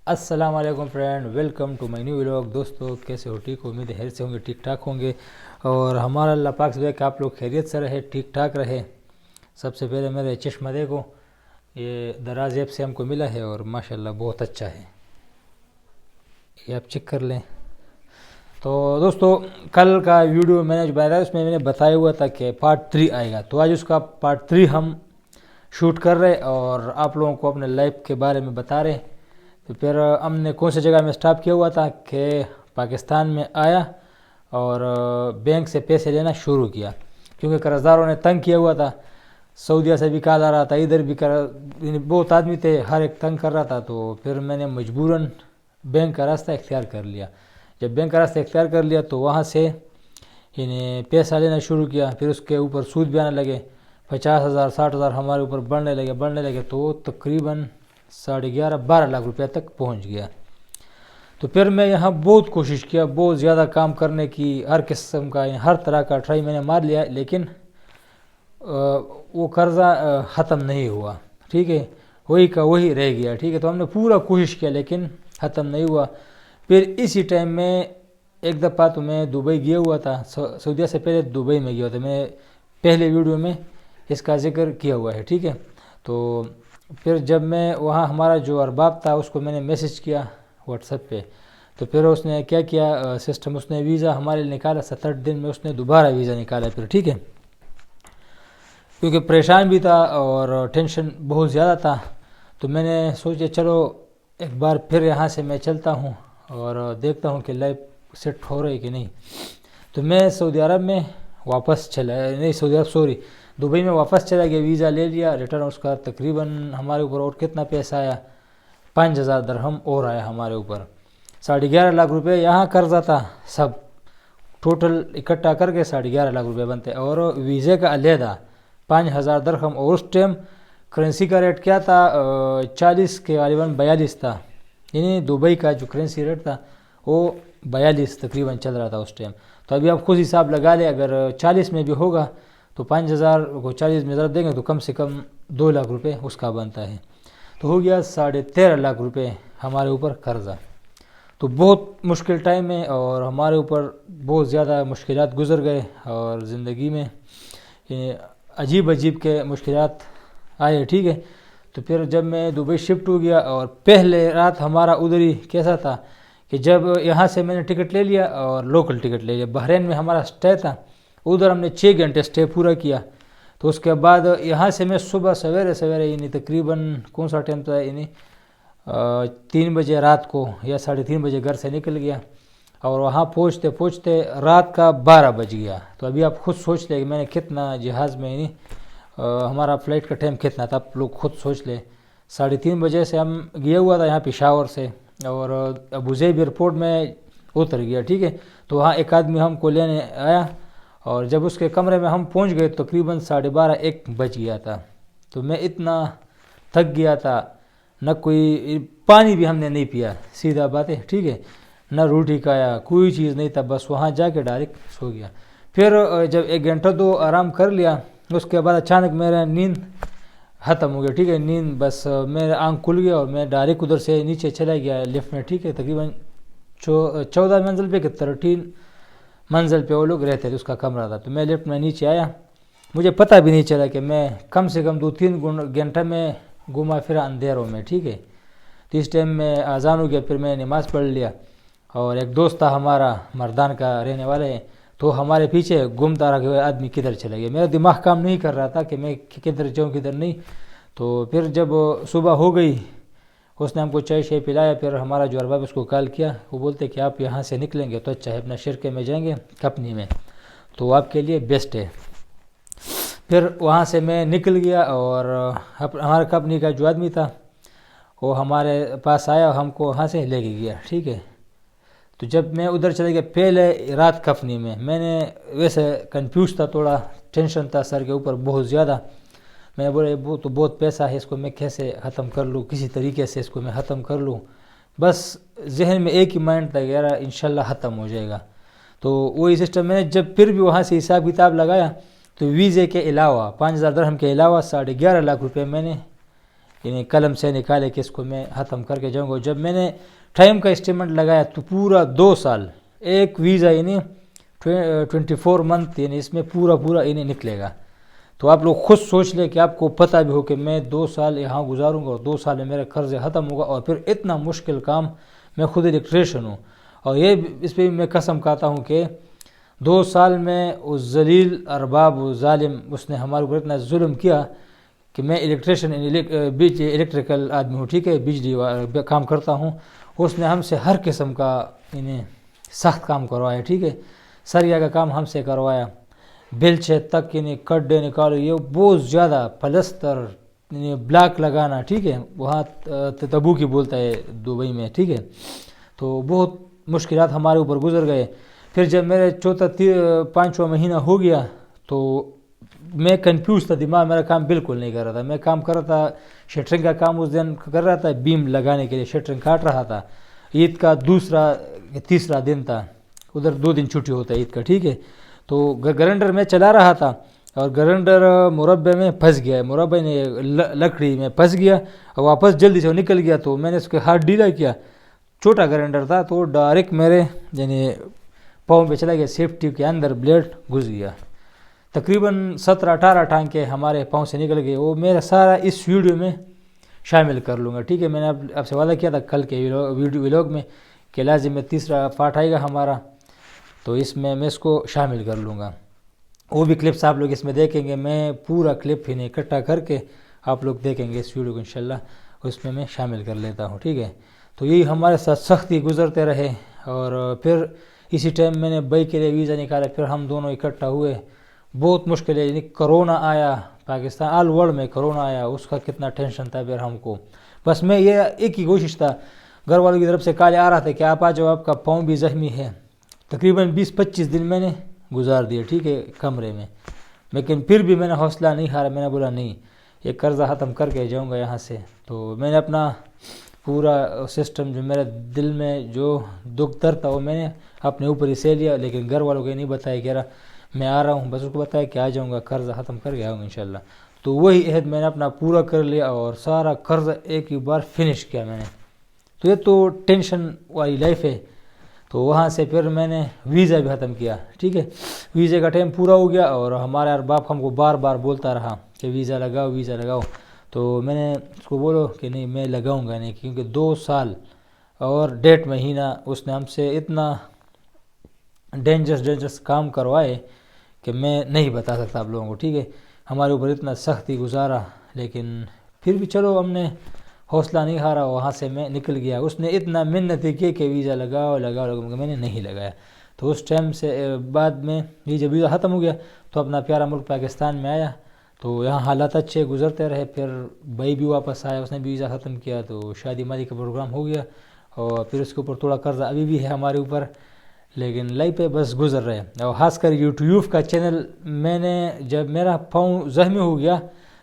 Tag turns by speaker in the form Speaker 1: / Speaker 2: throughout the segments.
Speaker 1: السلام علیکم friend, welcome to my new vlog. دوستو کیسے ہو؟ ٹھیک ہو؟ امید ہے خیر سے ہوں گے، ٹھیک ٹھاک ہوں گے، اور ہمارا اللہ پاک سے دعا ہے کہ آپ لوگ خیریت سے رہے، ٹھیک ٹھاک رہے۔ سب سے پہلے میرے چشمہ دیکھو، یہ دراز ایپ سے ہم کو ملا ہے اور ماشاءاللہ بہت اچھا ہے، یہ آپ چیک کر لیں۔ تو دوستو کل کا ویڈیو میں نے جو بنایا اس میں نے بتایا ہوا تھا کہ پارٹ 3 آئے گا، تو آج اس کا پارٹ 3 ہم شوٹ کر رہے اور آپ لوگوں کو اپنے لائف کے بارے میں بتا رہے۔ تو پھر ہم نے کون سی جگہ میں سٹاپ کیا ہوا تھا کہ پاکستان میں آیا اور بینک سے پیسے لینا شروع کیا، کیونکہ قرض داروں نے تنگ کیا ہوا تھا، سعودیہ سے بھی کال آ رہا تھا، ادھر بھی بہت آدمی تھے، ہر ایک تنگ کر رہا تھا۔ تو پھر میں نے مجبوراً بینک کا راستہ اختیار کر لیا۔ جب بینک کا راستہ اختیار کر لیا تو وہاں سے پیسہ لینا شروع کیا، پھر اس کے اوپر سود بھی آنے لگے، 50,000 60,000 ہمارے اوپر بڑھنے لگے تو تقریباً 11.5 لاکھ روپے تک پہنچ گیا۔ تو پھر میں یہاں بہت کوشش کیا، بہت زیادہ کام کرنے کی، ہر قسم کا ہر طرح کا ٹرائی میں نے مار لیا، لیکن وہ قرضہ ختم نہیں ہوا، ٹھیک ہے، وہی کا وہی رہ گیا، ٹھیک ہے۔ تو ہم نے پورا کوشش کیا لیکن ختم نہیں ہوا۔ پھر اسی ٹائم میں ایک دفعہ تو میں دبئی گیا ہوا تھا، سعودیہ سے پہلے دبئی میں گیا تھا، میں نے پہلے ویڈیو میں اس کا ذکر کیا ہوا ہے، ٹھیک ہے۔ تو پھر جب میں وہاں ہمارا جو ارباب تھا اس کو میں نے میسج کیا واٹس ایپ پہ، تو پھر اس نے کیا کیا سسٹم، اس نے ویزا ہمارے لیے نکالا، 67 دن میں اس نے دوبارہ ویزا نکالا پھر، ٹھیک ہے۔ کیونکہ پریشان بھی تھا اور ٹینشن بہت زیادہ تھا، تو میں نے سوچا چلو ایک بار پھر یہاں سے میں چلتا ہوں اور دیکھتا ہوں کہ لائف سیٹ ہو رہی کہ نہیں۔ تو میں سعودی عرب میں واپس دبئی میں واپس چلا گیا، ویزا لے لیا، ریٹرن اس کا تقریباً ہمارے اوپر اور کتنا پیسہ آیا، 5,000 درہم اور آیا ہمارے اوپر، 11.5 لاکھ روپے یہاں قرضہ تھا، سب ٹوٹل اکٹھا کر کے 11.5 لاکھ روپے بنتے، اور ویزے کا علیحدہ 5,000 درہم، اور اس ٹائم کرنسی کا ریٹ کیا تھا، 40 کے غالباً 42 تھا، یعنی دبئی کا جو کرنسی ریٹ تھا وہ 42 تقریباً چل رہا تھا اس ٹائم۔ تو ابھی آپ خود حساب لگا لیں، اگر 40 میں بھی ہوگا تو 5,000 کو 40 میں ضرب دیں گے تو کم سے کم 2 لاکھ روپے اس کا بنتا ہے، تو ہو گیا 13.5 لاکھ روپے ہمارے اوپر قرضہ۔ تو بہت مشکل ٹائم ہے اور ہمارے اوپر بہت زیادہ مشکلات گزر گئے، اور زندگی میں عجیب کے مشکلات آئے، ٹھیک ہے۔ تو پھر جب میں دبئی شفٹ ہو گیا، اور پہلے رات ہمارا ادھر ہی کیسا تھا کہ جب یہاں سے میں نے ٹکٹ لے لیا اور لوکل ٹکٹ لے لیا، بحرین میں ہمارا سٹے تھا، ادھر ہم نے 6 گھنٹے سٹے پورا کیا۔ تو اس کے بعد یہاں سے میں صبح سویرے یعنی تقریباً کون سا ٹائم تھا، یعنی 3 بجے رات کو یا 3:30 بجے گھر سے نکل گیا، اور وہاں پہنچتے رات کا 12 بج گیا۔ تو ابھی آپ خود سوچ لیں کہ میں نے کتنا جہاز میں، یعنی ہمارا فلائٹ کا ٹائم کتنا تھا، آپ لوگ خود سوچ لیں۔ 3:30 بجے سے ہم گیا ہوا تھا یہاں پشاور سے، اور ابوظہبی ایئرپورٹ میں اتر گیا، ٹھیک ہے۔ تو وہاں ایک آدمی ہم کو لینے آیا، اور جب اس کے کمرے میں ہم پہنچ گئے تقریباً 12:30 1 بج گیا تھا۔ تو میں اتنا تھک گیا تھا، نہ کوئی پانی بھی ہم نے نہیں پیا، سیدھا بات ہے، ٹھیک ہے، نہ روٹی کھایا، کوئی چیز نہیں تھا، بس وہاں جا کے ڈائریکٹ سو گیا۔ پھر جب 1 گھنٹہ تو آرام کر لیا، اس کے بعد اچانک میرا نیند ختم ہو گیا، ٹھیک ہے، نیند بس میرا آنکھ کھل گیا اور میں ڈائریکٹ ادھر سے نیچے چلا گیا لفٹ میں، ٹھیک ہے، تقریباً 14 منزل پہ کہ 13 منزل پہ وہ لوگ رہتے تھے، اس کا کمرہ تھا۔ تو میں لفٹ میں نیچے آیا، مجھے پتہ بھی نہیں چلا کہ میں کم سے کم 2-3 گھنٹہ میں گھوما پھرا اندھیروں میں، ٹھیک ہے۔ تو اس ٹائم میں اذان ہو گیا، پھر میں نے نماز پڑھ لیا، اور ایک دوست تھا ہمارا مردان کا رہنے والے ہیں، تو ہمارے پیچھے گھومتا رہا کہ آدمی کدھر چلا گیا، میرا دماغ کام نہیں کر رہا تھا کہ میں کدھر جاؤں کدھر نہیں۔ تو پھر جب صبح ہو گئی، اس نے ہم کو چائے پلایا، پھر ہمارا جو ارباب اس کو کال کیا، وہ بولتے کہ آپ یہاں سے نکلیں گے تو اچھا ہے، اپنا شرکے میں جائیں گے کپنی میں، تو آپ کے لیے بیسٹ ہے۔ پھر وہاں سے میں نکل گیا، اور ہمارا کپنی کا جو آدمی تھا وہ ہمارے پاس آیا، ہم کو وہاں سے لے کے گیا، ٹھیک ہے۔ تو جب میں ادھر چلے گیا پہلے رات کفنی میں نے ویسے کنفیوز تھا، تھوڑا ٹینشن تھا سر کے اوپر بہت زیادہ، میں بولے وہ تو بہت پیسہ ہے، اس کو میں کیسے ختم کر لوں، کسی طریقے سے اس کو میں ختم کر لوں، بس ذہن میں ایک ہی مائنڈ تھا کہ یار انشاءاللہ ختم ہو جائے گا۔ تو وہی سسٹم میں نے جب پھر بھی وہاں سے حساب کتاب لگایا، تو ویزے کے علاوہ 5,000 درہم کے علاوہ 11.5 لاکھ روپے میں نے یعنی قلم سے نکالے کہ اس کو میں ختم کر کے جاؤں گا. جب میں نے ٹائم کا اسٹیٹمنٹ لگایا تو پورا 2 سال ایک ویزا یعنی 24 منتھ یعنی اس میں پورا یعنی نکلے گا. تو آپ لوگ خود سوچ لیں کہ آپ کو پتہ بھی ہو کہ میں 2 سال یہاں گزاروں گا اور 2 سال میں میرے قرض ختم ہوگا, اور پھر اتنا مشکل کام. میں خود الیکٹریشین ہوں اور یہ اس پہ بھی میں قسم کھاتا ہوں کہ 2 سال میں اس ذلیل ارباب و ظالم اس نے ہمارے اوپر اتنا ظلم کیا کہ میں الیکٹریشین الیکٹریکل آدمی ہوں, ٹھیک ہے, بجلی کام کرتا ہوں. اس نے ہم سے ہر قسم کا یعنی سخت کام کروایا, ٹھیک ہے, سریا کا کام ہم سے کروایا, بیلچے تک یعنی کڈے نکالو, یہ بہت زیادہ پلستر یعنی بلاک لگانا, ٹھیک ہے, وہاں تبوکی بولتا ہے دبئی میں, ٹھیک ہے. تو بہت مشکلات ہمارے اوپر گزر گئے. پھر جب میرے 5واں مہینہ ہو گیا تو میں کنفیوز تھا, دماغ میرا کام بالکل نہیں کر رہا تھا. میں کام کر رہا تھا, شٹرنگ کا کام اس دن کر رہا تھا, بیم لگانے کے لیے شٹرنگ کاٹ رہا تھا. عید کا 2-3 دن تھا, ادھر 2 دن چھٹی ہوتا ہے عید کا, ٹھیک ہے. تو گرینڈر میں چلا رہا تھا اور گرینڈر مربع میں پھنس گیا, مربع نے لکڑی میں پھنس گیا اور واپس جلدی سے نکل گیا. تو میں نے اس کے ہاتھ ڈھیلا کیا, چھوٹا گرینڈر تھا, تو ڈائریکٹ میرے یعنی پاؤں پہ چلا گیا, سیفٹی کے اندر بلیڈ گھس گیا. تقریباً 17-18 ٹانکے ہمارے پاؤں سے نکل گئے. وہ میرا سارا اس ویڈیو میں شامل کر لوں گا, ٹھیک ہے. میں نے آپ سے وعدہ کیا تھا کل کے ویلوگ میں کہ لازم میں 3را پارٹ آئے گا ہمارا, تو اس میں اس کو شامل کر لوں گا. وہ بھی کلپس آپ لوگ اس میں دیکھیں گے. میں پورا کلپ ہی نہیں اکٹھا کر کے آپ لوگ دیکھیں گے اس ویڈیو کو انشاءاللہ, اس میں شامل کر لیتا ہوں, ٹھیک ہے. تو یہی ہمارے ساتھ سختی گزرتے رہے. اور پھر اسی ٹائم میں نے بھائی کے لیے ویزا نکالا, پھر ہم دونوں اکٹھا ہوئے. بہت مشکل ہے, یعنی کرونا آیا پاکستان, آل ورلڈ میں کرونا آیا, اس کا کتنا ٹینشن تھا پھر ہم کو. بس میں یہ ایک ہی کوشش تھا, گھر والوں کی طرف سے کالے آ رہا تھا کہ آپ آ جاؤ, آپ کا پاؤں بھی زخمی ہے. تقریباً 20-25 دن میں نے گزار دیے, ٹھیک ہے, کمرے میں. لیکن پھر بھی میں نے حوصلہ نہیں ہارا. میں نے بولا نہیں, یہ قرضہ ختم کر کے جاؤں گا یہاں سے. تو میں نے اپنا پورا سسٹم جو میرے دل میں جو دکھ درد تھا وہ میں نے اپنے اوپر ہی سہ لیا. لیکن گھر والوں کو یہ نہیں بتایا کہ میں آ رہا ہوں, بس اس کو بتایا کہ آ جاؤں گا, قرضہ ختم کر کے آؤں گا انشاءاللہ. تو وہی عہد میں نے اپنا پورا کر لیا اور سارا قرض ایک ہی بار فنش کیا میں نے. تو یہ تو ٹینشن والی لائف ہے. تو وہاں سے پھر میں نے ویزا بھی ختم کیا, ٹھیک ہے. ویزے کا ٹائم پورا ہو گیا اور ہمارا باپ ہم کو بار بار بولتا رہا کہ ویزا لگاؤ ویزا لگاؤ. تو میں نے اس کو بولو کہ نہیں میں لگاؤں گا نہیں, کیونکہ 2 سال اور 1.5 مہینہ اس نے ہم سے اتنا ڈینجرس کام کروائے کہ میں نہیں بتا سکتا آپ لوگوں کو, ٹھیک ہے. ہمارے اوپر اتنا سختی گزارا, لیکن پھر بھی چلو ہم نے حوصلہ نہیں ہارا. وہاں سے میں نکل گیا. اس نے اتنا محنت کی کہ ویزا لگاؤ, میں نے نہیں لگایا. تو اس ٹائم سے بعد میں یہ جب ویزا ختم ہو گیا تو اپنا پیارا ملک پاکستان میں آیا. تو یہاں حالات اچھے گزرتے رہے. پھر بھائی بھی واپس آیا, اس نے بھی ویزا ختم کیا. تو شادی مادی کا پروگرام ہو گیا اور پھر اس کے اوپر تھوڑا قرضہ ابھی بھی ہے ہمارے اوپر, لیکن لائف پہ بس گزر رہے. اور خاص کر یوٹیوب کا چینل میں نے جب میرا پاؤں زخمی ہو گیا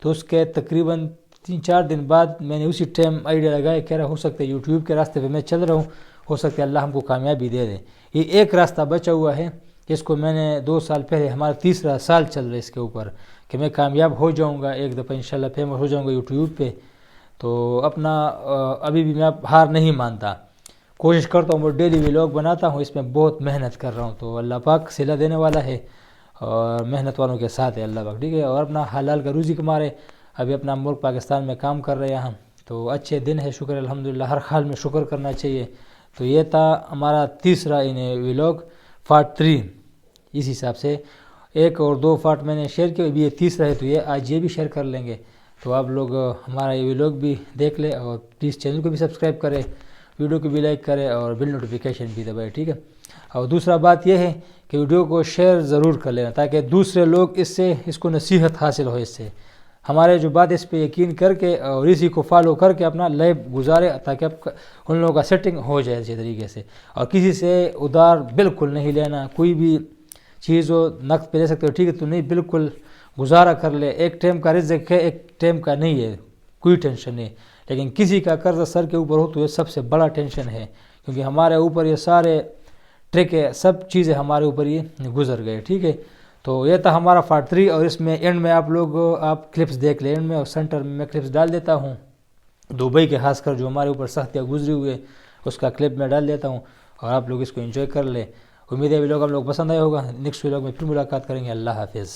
Speaker 1: تو اس کے تقریباً 3-4 دن بعد میں نے اسی ٹائم آئیڈیا لگایا, کہہ رہا ہو سکتا ہے یوٹیوب کے راستے پہ میں چل رہا ہوں, ہو سکتا ہے اللہ ہم کو کامیابی دے دے. یہ ایک راستہ بچا ہوا ہے, اس کو میں نے 2 سال پہلے, ہمارا 3را سال چل رہا ہے اس کے اوپر, کہ میں کامیاب ہو جاؤں گا ایک دفعہ انشاءاللہ, فیمس ہو جاؤں گا یوٹیوب پہ. تو اپنا ابھی بھی میں ہار نہیں مانتا, کوشش کرتا ہوں, وہ ڈیلی ولاگ بناتا ہوں, اس میں بہت محنت کر رہا ہوں. تو اللہ پاک صلہ دینے والا ہے اور محنت والوں کے ساتھ ہے اللہ پاک, ٹھیک ہے. اور اپنا حلال کا روزی کما رہے, ابھی اپنا ملک پاکستان میں کام کر رہے ہیں ہم. تو اچھے دن ہے, شکر الحمدللہ, ہر حال میں شکر کرنا چاہیے. تو یہ تھا ہمارا 3را ولاگ پارٹ 3. اس حساب سے 1 اور 2 پارٹ میں نے شیئر کیا, ابھی یہ 3را ہے تو یہ آج یہ بھی شیئر کر لیں گے. تو آپ لوگ ہمارا یہ ولاگ بھی دیکھ لیں اور پلیز چینل کو بھی سبسکرائب کریں, ویڈیو کو بھی لائک کریں اور بل نوٹیفیکیشن بھی دبائیں, ٹھیک ہے. اور دوسرا بات یہ ہے کہ ویڈیو کو شیئر ضرور کر لینا تاکہ دوسرے لوگ اس کو نصیحت حاصل ہو. اس سے ہمارے جو بات اس پہ یقین کر کے اور اسی کو فالو کر کے اپنا لائف گزارے, تاکہ ان لوگوں کا سیٹنگ ہو جائے اچھے طریقے سے. اور کسی سے ادھار بالکل نہیں لینا, کوئی بھی چیز ہو نقد پہ لے سکتے ہو, ٹھیک ہے, تو نہیں, بالکل گزارا کر لے. ایک ٹائم کا رزق ہے, ایک ٹائم کا نہیں ہے, کوئی ٹینشن نہیں. لیکن کسی کا قرض سر کے اوپر ہو تو یہ سب سے بڑا ٹینشن ہے, کیونکہ ہمارے اوپر یہ سارے ٹرک ہے, سب چیزیں ہمارے اوپر یہ گزر گئے, ٹھیک ہے. تو یہ تھا ہمارا پارٹ 3, اور اس میں اینڈ میں آپ کلپس دیکھ لیں اینڈ میں, اور سینٹر میں کلپس ڈال دیتا ہوں. دبئی کے خاص کر جو ہمارے اوپر سختیاں گزری ہوئے اس کا کلپ میں ڈال دیتا ہوں اور آپ لوگ اس کو انجوائے کر لیں۔ امید ہے ویلوگ آپ لوگ پسند آیا ہوگا۔ نیکسٹ ویلوگ میں پھر ملاقات کریں گے۔ اللہ حافظ۔